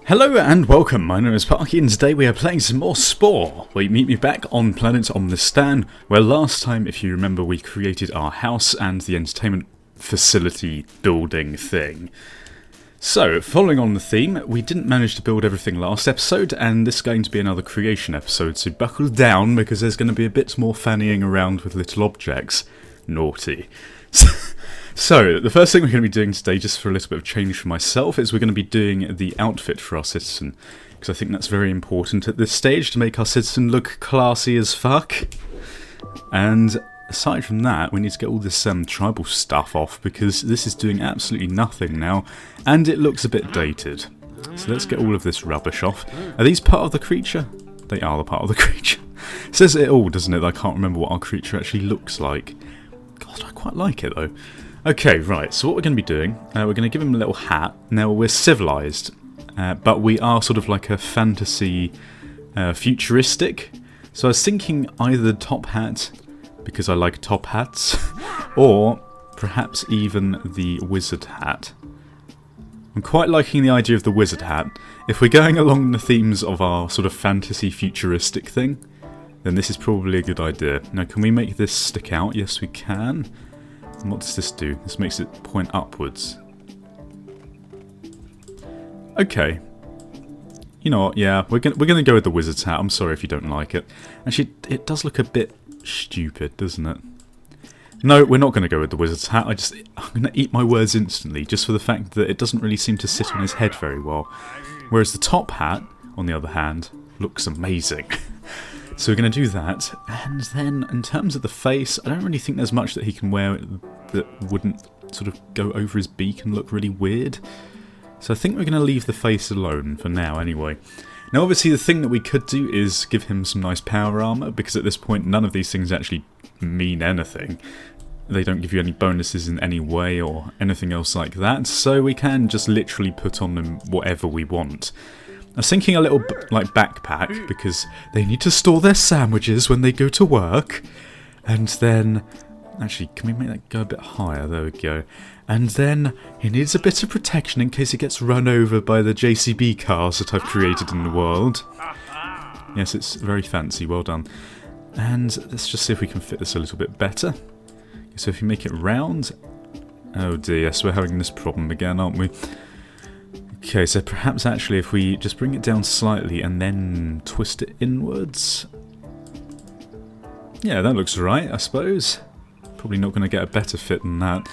Hello and welcome, my name is Parky and today we are playing some more Spore, where you meet me back on planet Omnistan, where last time, if you remember, we created our house and the entertainment facility building thing. So, following on the theme, we didn't manage to build everything last episode, and this is going to be another creation episode, so buckle down because there's going to be a bit more fannying around with little objects. Naughty. So, the first thing we're going to be doing today, just for a little bit of change for myself, is we're going to be doing the outfit for our citizen. Because I think that's very important at this stage, to make our citizen look classy as fuck. And aside from that, we need to get all this tribal stuff off, because this is doing absolutely nothing now, and it looks a bit dated. So let's get all of this rubbish off. Are these part of the creature? They are the part of the creature. It says it all, doesn't it? I can't remember what our creature actually looks like. God, I quite like it though. Okay, right, so what we're going to be doing, we're going to give him a little hat. Now, we're civilised, but we are sort of like a fantasy futuristic. So I was thinking either the top hat, because I like top hats, or perhaps even the wizard hat. I'm quite liking the idea of the wizard hat. If we're going along the themes of our sort of fantasy futuristic thing, then this is probably a good idea. Now, can we make this stick out? Yes, we can. And what does this do? This makes it point upwards. Okay. You know what? Yeah, we're gonna go with the wizard's hat. I'm sorry if you don't like it. Actually, it does look a bit stupid, doesn't it? No, we're not going to go with the wizard's hat. I'm going to eat my words instantly, just for the fact that it doesn't really seem to sit on his head very well. Whereas the top hat, on the other hand, looks amazing. So we're going to do that, and then in terms of the face, I don't really think there's much that he can wear that wouldn't sort of go over his beak and look really weird. So I think we're going to leave the face alone for now anyway. Now obviously the thing that we could do is give him some nice power armor, because at this point none of these things actually mean anything. They don't give you any bonuses in any way or anything else like that, so we can just literally put on them whatever we want. I was thinking a little like backpack, because they need to store their sandwiches when they go to work. And then, actually, can we make that go a bit higher? There we go. And then he needs a bit of protection in case he gets run over by the JCB cars that I've created in the world. Yes, it's very fancy, well done. And let's just see if we can fit this a little bit better. So if you make it round... Oh dear, yes, we're having this problem again, aren't we? Okay, so perhaps actually if we just bring it down slightly and then twist it inwards. Yeah, that looks right, I suppose. Probably not going to get a better fit than that.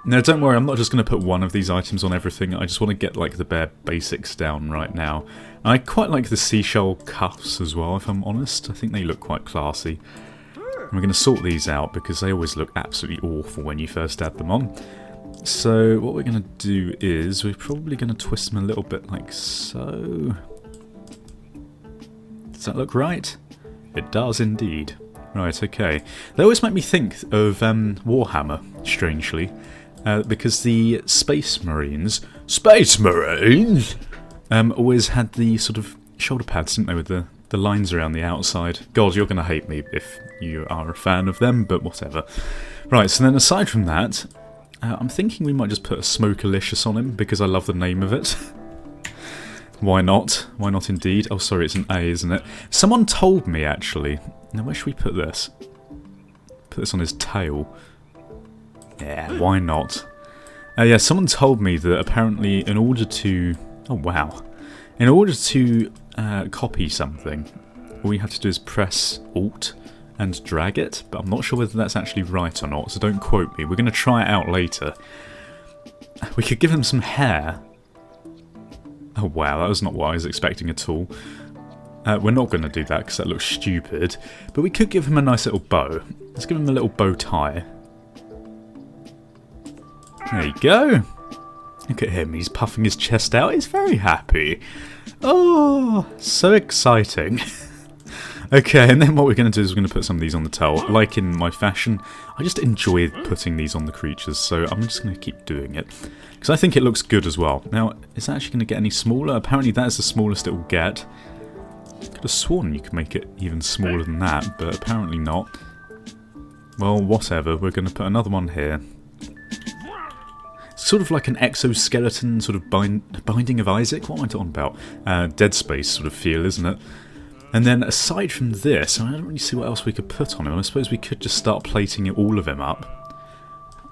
Now, don't worry, I'm not just going to put one of these items on everything. I just want to get like the bare basics down right now. And I quite like the seashell cuffs as well, if I'm honest. I think they look quite classy. And we're going to sort these out because they always look absolutely awful when you first add them on. So what we're going to do is we're probably going to twist them a little bit like so. Does that look right? It does indeed. Right, okay. They always make me think of Warhammer, strangely, because the Space Marines always had the sort of shoulder pads, didn't they, with the lines around the outside. God, you're going to hate me if you are a fan of them, but whatever. Right, so then aside from that, I'm thinking we might just put a Smokelicious on him, because I love the name of it. Why not? Why not indeed? Oh, sorry, it's an A, isn't it? Someone told me, actually... Now, where should we put this? Put this on his tail. Yeah, why not? Yeah, someone told me that apparently in order to... Oh, wow. In order to copy something, all you have to do is press Alt and drag it, but I'm not sure whether that's actually right or not, so don't quote me. We're going to try it out later. We could give him some hair. Oh wow, that was not what I was expecting at all. We're not going to do that because that looks stupid, but we could give him a nice little bow. Let's give him a little bow tie. There you go. Look at him, he's puffing his chest out, he's very happy. Oh, so exciting. Okay, and then what we're going to do is we're going to put some of these on the tail. Like in my fashion, I just enjoy putting these on the creatures, so I'm just going to keep doing it. Because I think it looks good as well. Now, is that actually going to get any smaller? Apparently that is the smallest it will get. I could have sworn you could make it even smaller than that, but apparently not. Well, whatever, we're going to put another one here. sort of like an exoskeleton sort of Binding of Isaac. What am I talking about? Dead Space sort of feel, isn't it? And then aside from this, I don't really see what else we could put on him. I suppose we could just start plating all of him up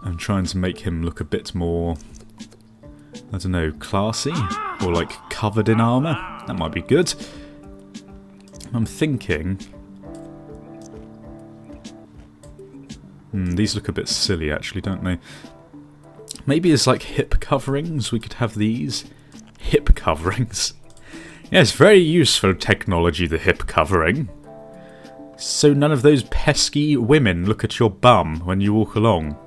and trying to make him look a bit more, I don't know, classy or like covered in armour. That might be good. I'm thinking, these look a bit silly actually, don't they? Maybe as like hip coverings, we could have these. Hip coverings. Yes, very useful technology, the hip covering. So none of those pesky women look at your bum when you walk along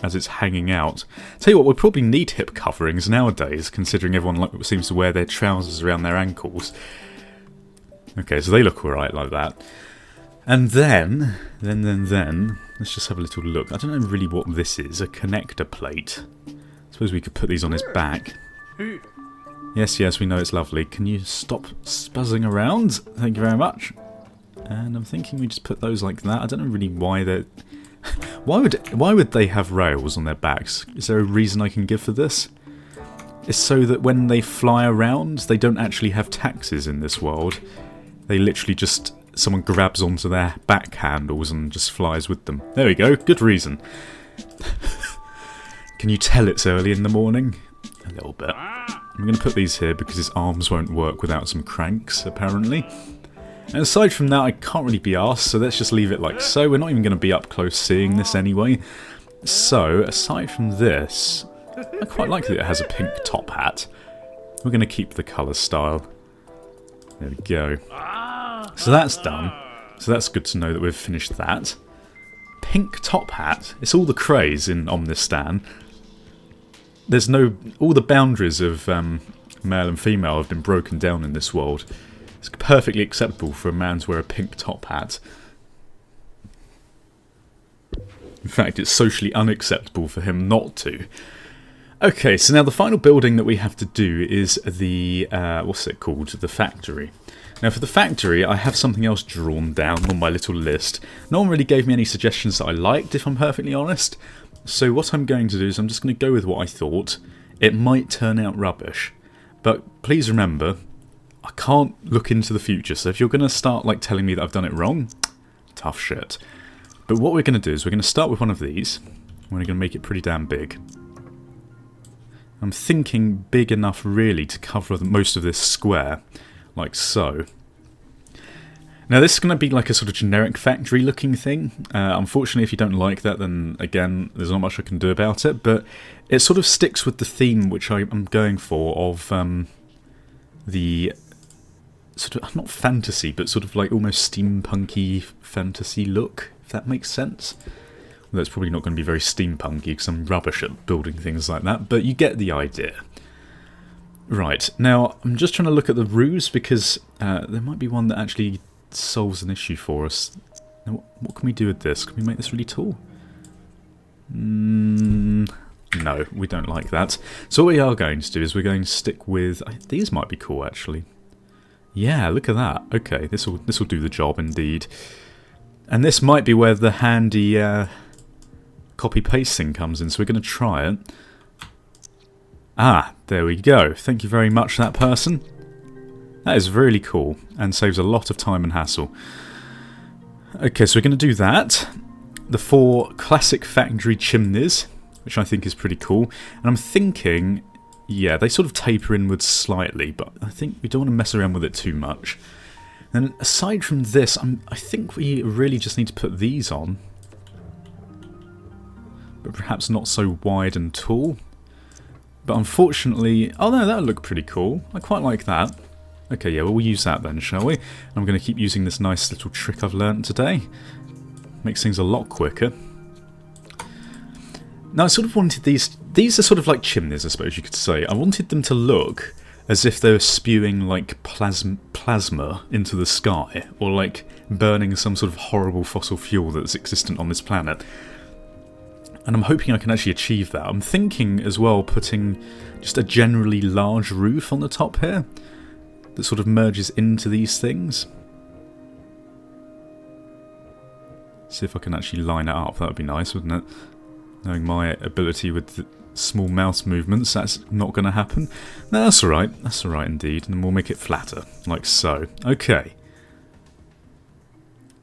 as it's hanging out. Tell you what, we'll probably need hip coverings nowadays, considering everyone seems to wear their trousers around their ankles. Okay, so they look alright like that. And then, let's just have a little look. I don't know really what this is, a connector plate. I suppose we could put these on his back. Yes, we know it's lovely. Can you stop spuzzing around? Thank you very much. And I'm thinking we just put those like that. I don't know really why they're... why would they have rails on their backs? Is there a reason I can give for this? It's so that when they fly around, they don't actually have taxis in this world. They literally just... someone grabs onto their back handles and just flies with them. There we go, good reason. Can you tell it's early in the morning? A little bit. I'm going to put these here because his arms won't work without some cranks, apparently. And aside from that, I can't really be arsed, so let's just leave it like so. We're not even going to be up close seeing this anyway. So, aside from this, I quite like that it has a pink top hat. We're going to keep the colour style. There we go. So that's done. So that's good to know that we've finished that. Pink top hat. It's all the craze in Omnistan. There's no... all the boundaries of male and female have been broken down in this world. It's perfectly acceptable for a man to wear a pink top hat. In fact, it's socially unacceptable for him not to. Okay, so now the final building that we have to do is the... what's it called? The factory. Now for the factory, I have something else drawn down on my little list. No one really gave me any suggestions that I liked, if I'm perfectly honest. So what I'm going to do is I'm just going to go with what I thought. It might turn out rubbish. But please remember, I can't look into the future. So if you're going to start like telling me that I've done it wrong, tough shit. But what we're going to do is we're going to start with one of these. We're going to make it pretty damn big. I'm thinking big enough really to cover most of this square. Like so. Now this is going to be like a sort of generic factory looking thing. Unfortunately if you don't like that, then again there's not much I can do about it, but it sort of sticks with the theme which I'm going for of the sort of, not fantasy, but sort of like almost steampunky fantasy look, if that makes sense. Well, that's probably not going to be very steampunky because I'm rubbish at building things like that, but you get the idea. Right, now I'm just trying to look at the roofs because there might be one that actually solves an issue for us. Now, what can we do with this? Can we make this really tall? No, we don't like that. So what we are going to do is we're going to stick with... these might be cool actually. Yeah, look at that. Okay, this will do the job indeed. And this might be where the handy copy-paste thing comes in, so we're going to try it. Ah, there we go. Thank you very much, that person. That is really cool, and saves a lot of time and hassle. Okay, so we're going to do that. The 4 classic factory chimneys, which I think is pretty cool. And I'm thinking, yeah, they sort of taper inwards slightly, but I think we don't want to mess around with it too much. And aside from this, I think we really just need to put these on. But perhaps not so wide and tall. But unfortunately... oh no, that would look pretty cool. I quite like that. Okay, yeah, well, we'll use that then, shall we? I'm going to keep using this nice little trick I've learnt today. Makes things a lot quicker. Now, I sort of wanted these... these are sort of like chimneys, I suppose you could say. I wanted them to look as if they were spewing, like, plasma into the sky. Or, like, burning some sort of horrible fossil fuel that's existent on this planet. And I'm hoping I can actually achieve that. I'm thinking as well putting just a generally large roof on the top here that sort of merges into these things. See if I can actually line it up. That would be nice, wouldn't it? Knowing my ability with the small mouse movements, that's not going to happen. No, that's alright. That's alright indeed. And we'll make it flatter, like so. Okay.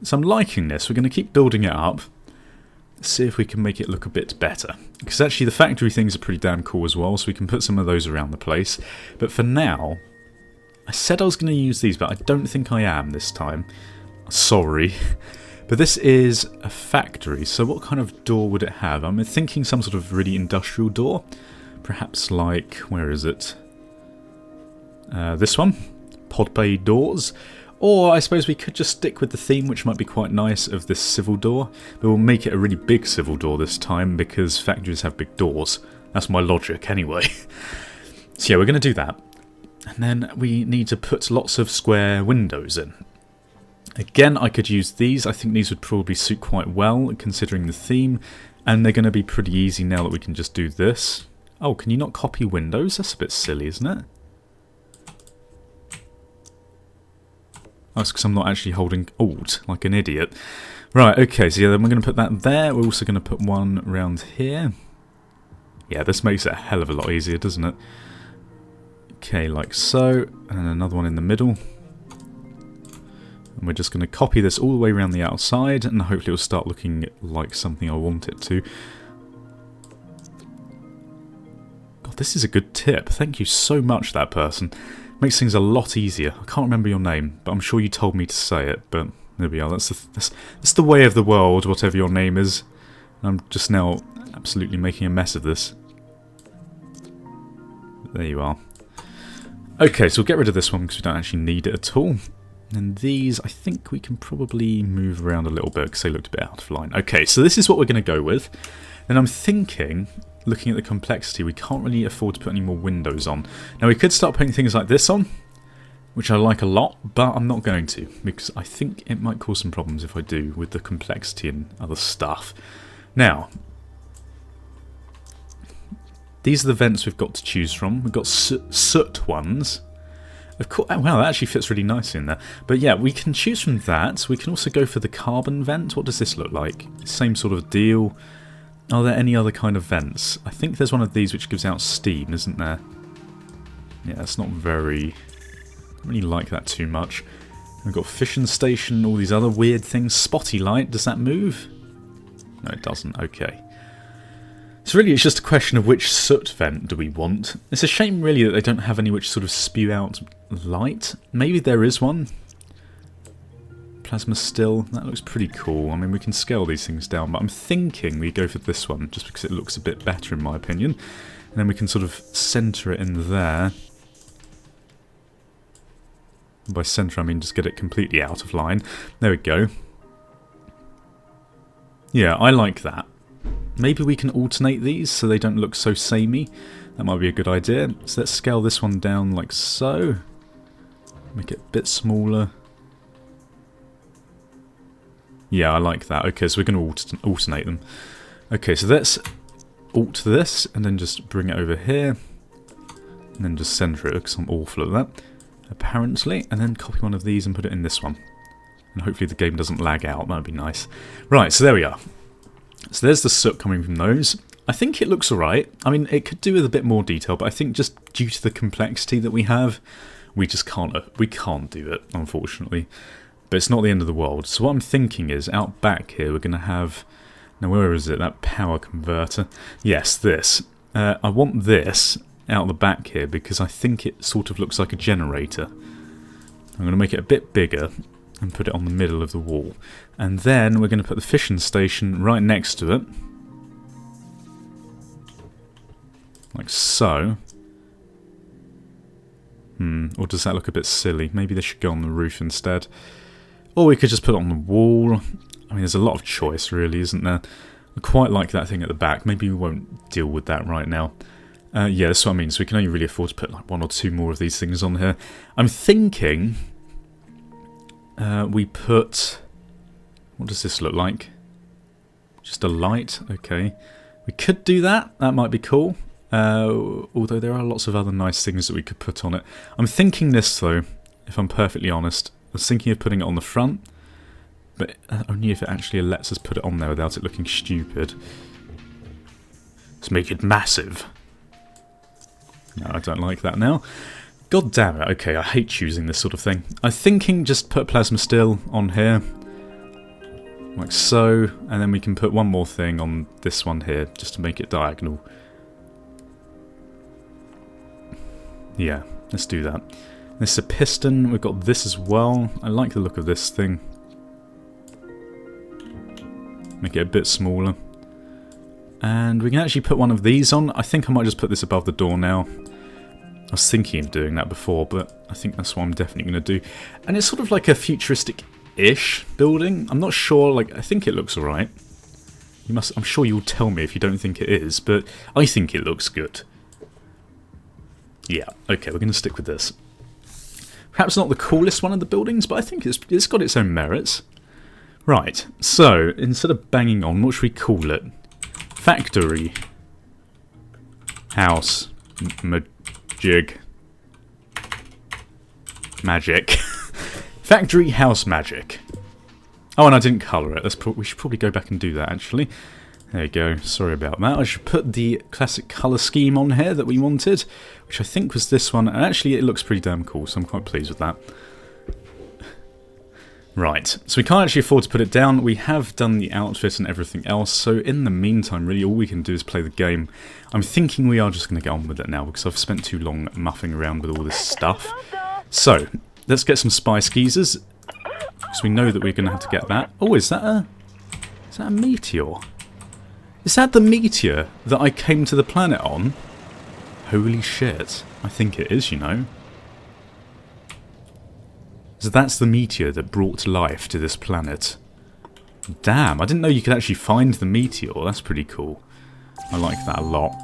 So I'm liking this. We're going to keep building it up. See if we can make it look a bit better. Because actually the factory things are pretty damn cool as well, so we can put some of those around the place. But for now, I said I was going to use these, but I don't think I am this time. Sorry. But this is a factory, so what kind of door would it have? I'm thinking some sort of really industrial door. Perhaps like, where is it? This one. Pod bay doors. Or I suppose we could just stick with the theme, which might be quite nice, of this civil door. But we'll make it a really big civil door this time, because factories have big doors. That's my logic anyway. So yeah, we're going to do that. And then we need to put lots of square windows in. Again, I could use these. I think these would probably suit quite well, considering the theme. And they're going to be pretty easy now that we can just do this. Oh, can you not copy windows? That's a bit silly, isn't it? That's because I'm not actually holding Alt, like an idiot. Right, okay, so yeah, then we're going to put that there. We're also going to put one around here. Yeah, this makes it a hell of a lot easier, doesn't it? Okay, like so. And another one in the middle. And we're just going to copy this all the way around the outside, and hopefully it will start looking like something I want it to. God, this is a good tip. Thank you so much, that person. Makes things a lot easier. I can't remember your name, but I'm sure you told me to say it. But there we are. That's the way of the world, whatever your name is. I'm just now absolutely making a mess of this. There you are. Okay, so we'll get rid of this one because we don't actually need it at all. And these, I think we can probably move around a little bit because they looked a bit out of line. Okay, so this is what we're going to go with. And I'm thinking, looking at the complexity, we can't really afford to put any more windows on. Now we could start putting things like this on, which I like a lot, but I'm not going to, because I think it might cause some problems if I do with the complexity and other stuff. Now, these are the vents we've got to choose from. We've got soot ones. Of course, wow, that actually fits really nicely in there. But yeah, we can choose from that. We can also go for the carbon vent. What does this look like? Same sort of deal. Are there any other kind of vents? I think there's one of these which gives out steam, isn't there? Yeah, that's not very... I don't really like that too much. We've got fission station, all these other weird things. Spotty light, does that move? No, it doesn't. Okay. So really it's just a question of which soot vent do we want. It's a shame really that they don't have any which sort of spew out light. Maybe there is one. Plasma still, that looks pretty cool. I mean, we can scale these things down, but I'm thinking we go for this one, just because it looks a bit better in my opinion. And then we can sort of centre it in there. By centre I mean just get it completely out of line. There we go. Yeah, I like that. Maybe we can alternate these so they don't look so samey. That might be a good idea. So let's scale this one down like so. Make it a bit smaller. Yeah, I like that. Okay, so we're going to alternate them. Okay, so let's alt this and then just bring it over here. And then just centre it because I'm awful at that, apparently. And then copy one of these and put it in this one. And hopefully the game doesn't lag out. That would be nice. Right, so there we are. So there's the soot coming from those. I think it looks alright. I mean, it could do with a bit more detail, but I think just due to the complexity that we have, we just can't do it, unfortunately. But it's not the end of the world. So what I'm thinking is, out back here, we're going to have... Now, where is it? That power converter. Yes, this. I want this out the back here because I think it sort of looks like a generator. I'm going to make it a bit bigger and put it on the middle of the wall. And then we're going to put the fission station right next to it. Like so. Or does that look a bit silly? Maybe they should go on the roof instead. Or we could just put it on the wall. I mean, there's a lot of choice really, isn't there? I quite like that thing at the back. Maybe we won't deal with that right now. Yeah, that's what I mean. So we can only really afford to put like one or two more of these things on here. I'm thinking... we put... What does this look like? Just a light? Okay. We could do that. That might be cool. Although there are lots of other nice things that we could put on it. I'm thinking this though, if I'm perfectly honest. I was thinking of putting it on the front. But only if it actually lets us put it on there without it looking stupid. Let's make it massive. No, I don't like that now. God damn it. Okay, I hate choosing this sort of thing. I'm thinking just put plasma still on here. Like so. And then we can put one more thing on this one here, just to make it diagonal. Yeah, let's do that. This is a piston. We've got this as well. I like the look of this thing. Make it a bit smaller. And we can actually put one of these on. I think I might just put this above the door now. I was thinking of doing that before, but I think that's what I'm definitely going to do. And it's sort of like a futuristic-ish building. I'm not sure, like, I think it looks alright. I'm sure you'll tell me if you don't think it is, but I think it looks good. Yeah, okay, we're going to stick with this. Perhaps not the coolest one of the buildings, but I think it's got its own merits. Right, so, instead of banging on, what should we call it? Factory. House. Magic. Factory House Magic. Oh, and I didn't colour it. We should probably go back and do that, actually. There you go. Sorry about that. I should put the classic colour scheme on here that we wanted, which I think was this one. And actually, it looks pretty damn cool, so I'm quite pleased with that. Right, so we can't actually afford to put it down. We have done the outfit and everything else, so in the meantime, really, all we can do is play the game. I'm thinking we are just going to get on with it now, because I've spent too long muffing around with all this stuff. So, let's get some spice geezers, because we know that we're going to have to get that. Oh, is that a meteor? Is that the meteor that I came to the planet on? Holy shit, I think it is, you know. So that's the meteor that brought life to this planet. Damn, I didn't know you could actually find the meteor. That's pretty cool. I like that a lot.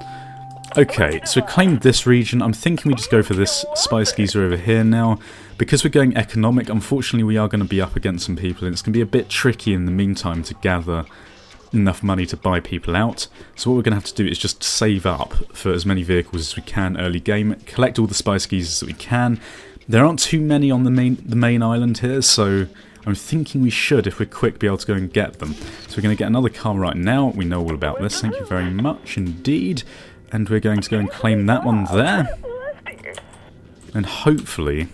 Okay, so we claimed this region. I'm thinking we just go for this spice geezer over here now. Because we're going economic, unfortunately we are going to be up against some people. And it's going to be a bit tricky in the meantime to gather enough money to buy people out. So what we're going to have to do is just save up for as many vehicles as we can early game. Collect all the spice geezers that we can. There aren't too many on the main island here, so I'm thinking we should, if we're quick, be able to go and get them. So we're going to get another car right now. We know all about this. Thank you very much indeed. And we're going to go and claim that one there. And hopefully,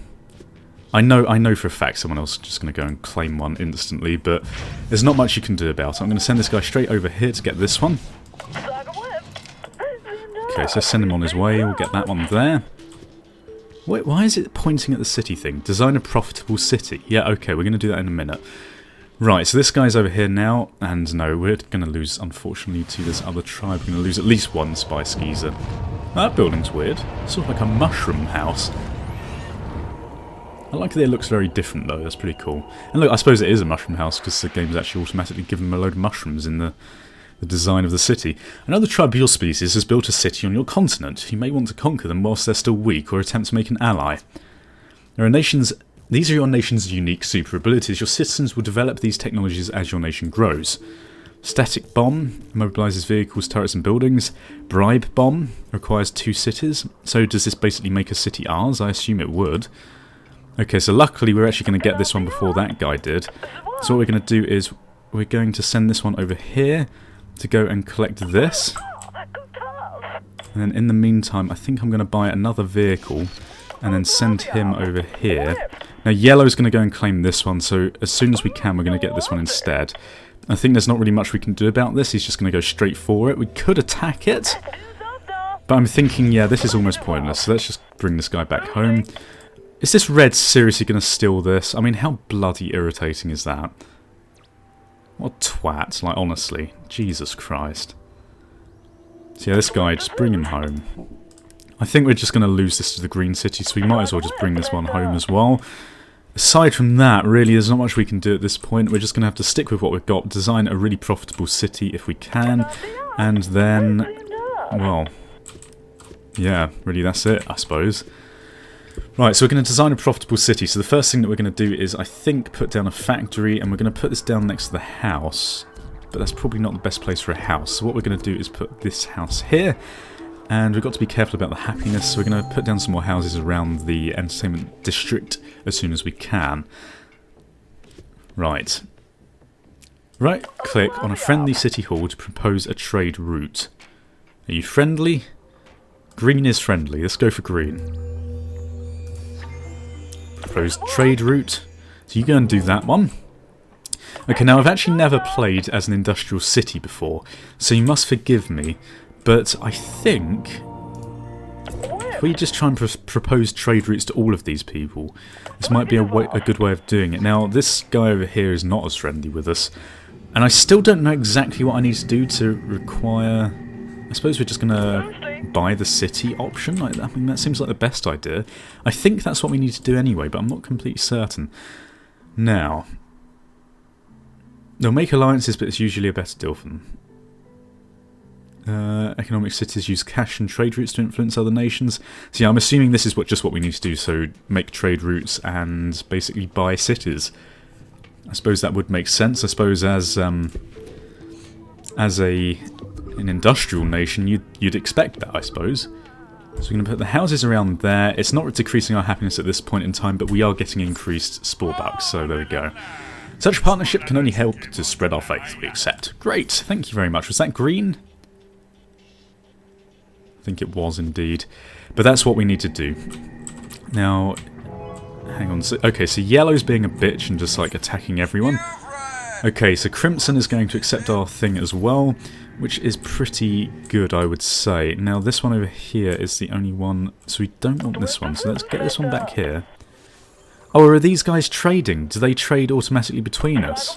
I know for a fact someone else is just going to go and claim one instantly, but there's not much you can do about it. I'm going to send this guy straight over here to get this one. Okay, so send him on his way. We'll get that one there. Wait, why is it pointing at the city thing? Design a profitable city. Yeah, okay, we're going to do that in a minute. Right, so this guy's over here now, and no, we're going to lose, unfortunately, to this other tribe. We're going to lose at least one spice geezer. That building's weird. It's sort of like a mushroom house. I like that it looks very different, though. That's pretty cool. And look, I suppose it is a mushroom house, because the game's actually automatically given them a load of mushrooms in the design of the city. Another tribe of your species has built a city on your continent. You may want to conquer them whilst they're still weak, or attempt to make an ally. These are your nation's unique super abilities. Your citizens will develop these technologies as your nation grows. Static bomb immobilizes vehicles, turrets and buildings. Bribe bomb requires 2 cities. So does this basically make a city ours? I assume it would. Okay, so luckily we're actually going to get this one before that guy did. So what we're going to do is we're going to send this one over here to go and collect this. And then in the meantime, I think I'm going to buy another vehicle and then send him over here. Now yellow's going to go and claim this one, so as soon as we can we're going to get this one instead. I think there's not really much we can do about this. He's just going to go straight for it. We could attack it, but I'm thinking, yeah, this is almost pointless, so let's just bring this guy back home. Is this red seriously going to steal this? I mean, how bloody irritating is that? What twat, like, honestly. Jesus Christ. So yeah, this guy, just bring him home. I think we're just going to lose this to the green city, so we might as well just bring this one home as well. Aside from that, really, there's not much we can do at this point. We're just going to have to stick with what we've got, design a really profitable city if we can, and then, well, yeah, really that's it, I suppose. Right, so we're going to design a profitable city. So the first thing that we're going to do is, I think, put down a factory, and we're going to put this down next to the house. But that's probably not the best place for a house. So what we're going to do is put this house here, and we've got to be careful about the happiness. So we're going to put down some more houses around the entertainment district as soon as we can. Right. Right-click on a friendly city hall to propose a trade route. Are you friendly? Green is friendly. Let's go for green. Proposed trade route. So you go and do that one. Okay, now I've actually never played as an industrial city before, so you must forgive me, but I think if we just try and propose trade routes to all of these people, this might be a good way of doing it. Now, this guy over here is not as friendly with us, and I still don't know exactly what I need to do to require... I suppose we're just going to buy the city option. I mean, that seems like the best idea. I think that's what we need to do anyway, but I'm not completely certain. Now, they'll make alliances, but it's usually a better deal for them. Economic cities use cash and trade routes to influence other nations. So yeah, I'm assuming this is just what we need to do, so make trade routes and basically buy cities. I suppose that would make sense. I suppose as an industrial nation, you'd expect that, I suppose. So we're going to put the houses around there. It's not decreasing our happiness at this point in time, but we are getting increased spore bucks, so there we go. Such a partnership can only help to spread our faith, we accept. Great, thank you very much. Was that green? I think it was indeed. But that's what we need to do. Now, hang on. Okay, so yellow's being a bitch and just like attacking everyone. Okay, so crimson is going to accept our thing as well, which is pretty good, I would say. Now, this one over here is the only one, so we don't want this one. So let's get this one back here. Oh, are these guys trading? Do they trade automatically between us?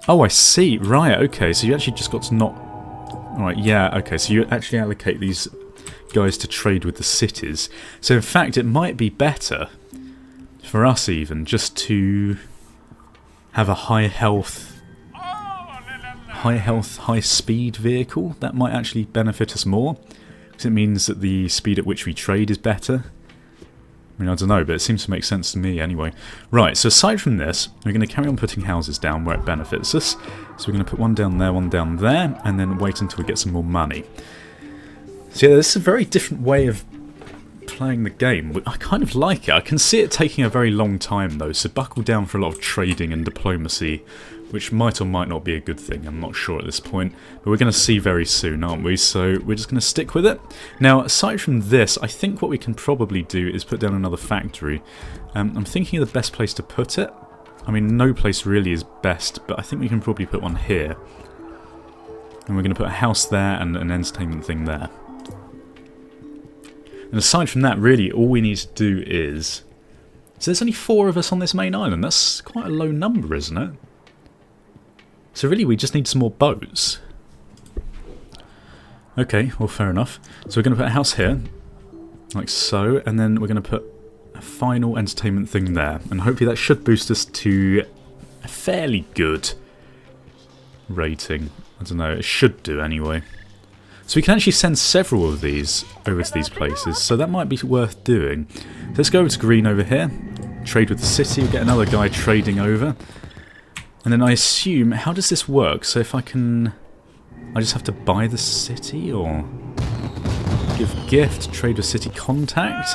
Oh, I see. Right, okay, so you actually just got to not... Alright, yeah, okay, so you actually allocate these guys to trade with the cities. So in fact, it might be better, for us even, just to have a high health, high speed vehicle. That might actually benefit us more, because it means that the speed at which we trade is better. I mean, I don't know, but it seems to make sense to me anyway. Right, so aside from this, we're going to carry on putting houses down where it benefits us. So we're going to put one down there, and then wait until we get some more money. So yeah, this is a very different way of playing the game. I kind of like it. I can see it taking a very long time though, so buckle down for a lot of trading and diplomacy, which might or might not be a good thing, I'm not sure at this point. But we're going to see very soon, aren't we? So we're just going to stick with it. Now, aside from this, I think what we can probably do is put down another factory. I'm thinking of the best place to put it. I mean, no place really is best, but I think we can probably put one here. And we're going to put a house there and an entertainment thing there. And aside from that, really, all we need to do is... So there's only 4 of us on this main island. That's quite a low number, isn't it? So really, we just need some more boats. Okay, well, fair enough. So we're going to put a house here, like so, and then we're going to put a final entertainment thing there. And hopefully that should boost us to a fairly good rating. I don't know, it should do anyway. So we can actually send several of these over to these places, so that might be worth doing. So let's go over to green over here, trade with the city, we'll get another guy trading over. And then I assume, how does this work? So if I can... I just have to buy the city, or... Give gift, trade with city contact?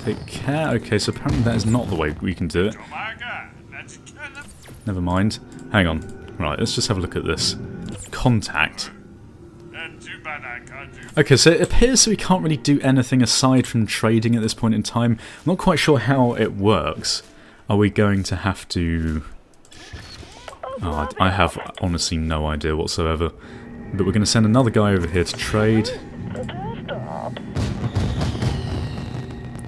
Take care. Okay, so apparently that is not the way we can do it. Never mind. Hang on. Right, let's just have a look at this. Contact. Okay, so it appears that we can't really do anything aside from trading at this point in time. I'm not quite sure how it works. Are we going to have to... Oh, I have honestly no idea whatsoever. But we're going to send another guy over here to trade.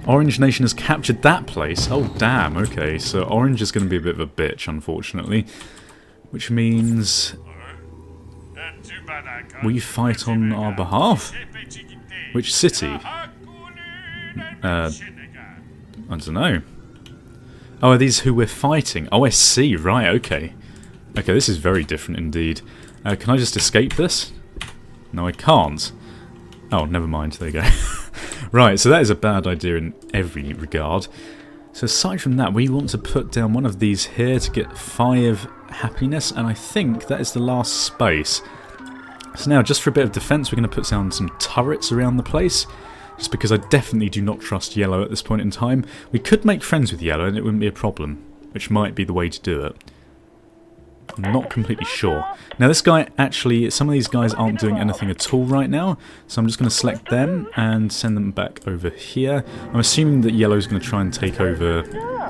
Orange Nation has captured that place. Oh, damn, okay. So Orange is going to be a bit of a bitch, unfortunately. Which means... Will you fight on our behalf? Which city? I don't know. Oh, are these who we're fighting? Oh, I see. Right, okay. Okay, this is very different indeed. Can I just escape this? No, I can't. Oh, never mind. There you go. Right, so that is a bad idea in every regard. So aside from that, we want to put down one of these here to get 5 happiness, and I think that is the last space. So now, just for a bit of defense, we're going to put down some turrets around the place, just because I definitely do not trust yellow at this point in time. We could make friends with yellow and it wouldn't be a problem, which might be the way to do it. I'm not completely sure. Now this guy, actually, some of these guys aren't doing anything at all right now, so I'm just going to select them and send them back over here. I'm assuming that yellow's going to try and take over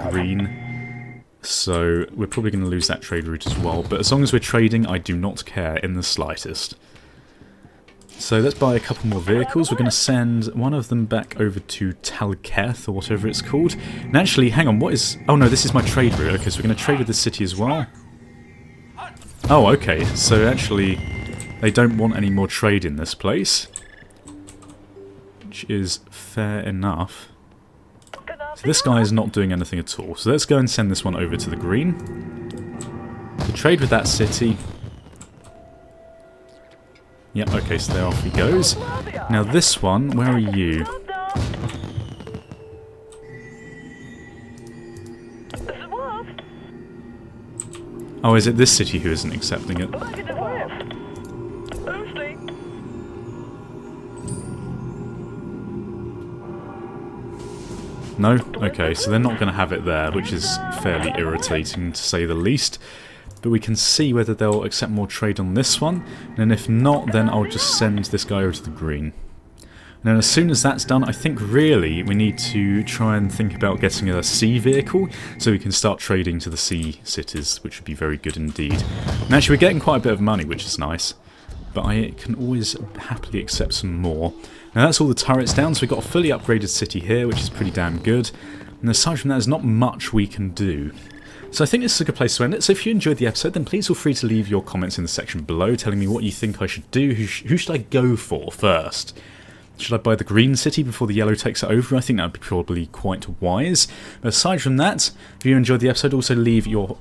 green, so we're probably going to lose that trade route as well, but as long as we're trading, I do not care in the slightest. So let's buy a couple more vehicles. We're going to send one of them back over to Talketh, or whatever it's called. And actually, hang on, what is... Oh no, this is my trade route. Okay, so we're going to trade with this city as well. Oh, okay, so actually they don't want any more trade in this place, which is fair enough. So this guy is not doing anything at all, so let's go and send this one over to the green. To trade with that city. Yep, okay, so there off he goes. Now this one, where are you? Oh, is it this city who isn't accepting it? No? Okay, so they're not going to have it there, which is fairly irritating to say the least. But we can see whether they'll accept more trade on this one, and if not, then I'll just send this guy over to the green. And then as soon as that's done, I think really we need to try and think about getting a sea vehicle so we can start trading to the sea cities, which would be very good indeed. And actually we're getting quite a bit of money, which is nice, but I can always happily accept some more. Now that's all the turrets down, so we've got a fully upgraded city here, which is pretty damn good. And aside from that, there's not much we can do. So I think this is a good place to end it. So if you enjoyed the episode, then please feel free to leave your comments in the section below, telling me what you think I should do. Who should I go for first? Should I buy the green city before the yellow takes it over? I think that would be probably quite wise. But aside from that, if you enjoyed the episode, also leave your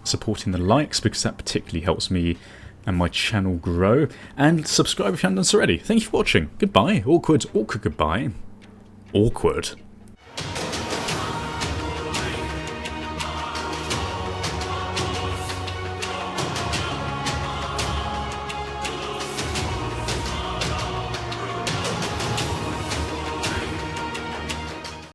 support in the likes, because that particularly helps me and my channel grow. And subscribe if you haven't done so already. Thank you for watching. Goodbye. Awkward goodbye. Awkward.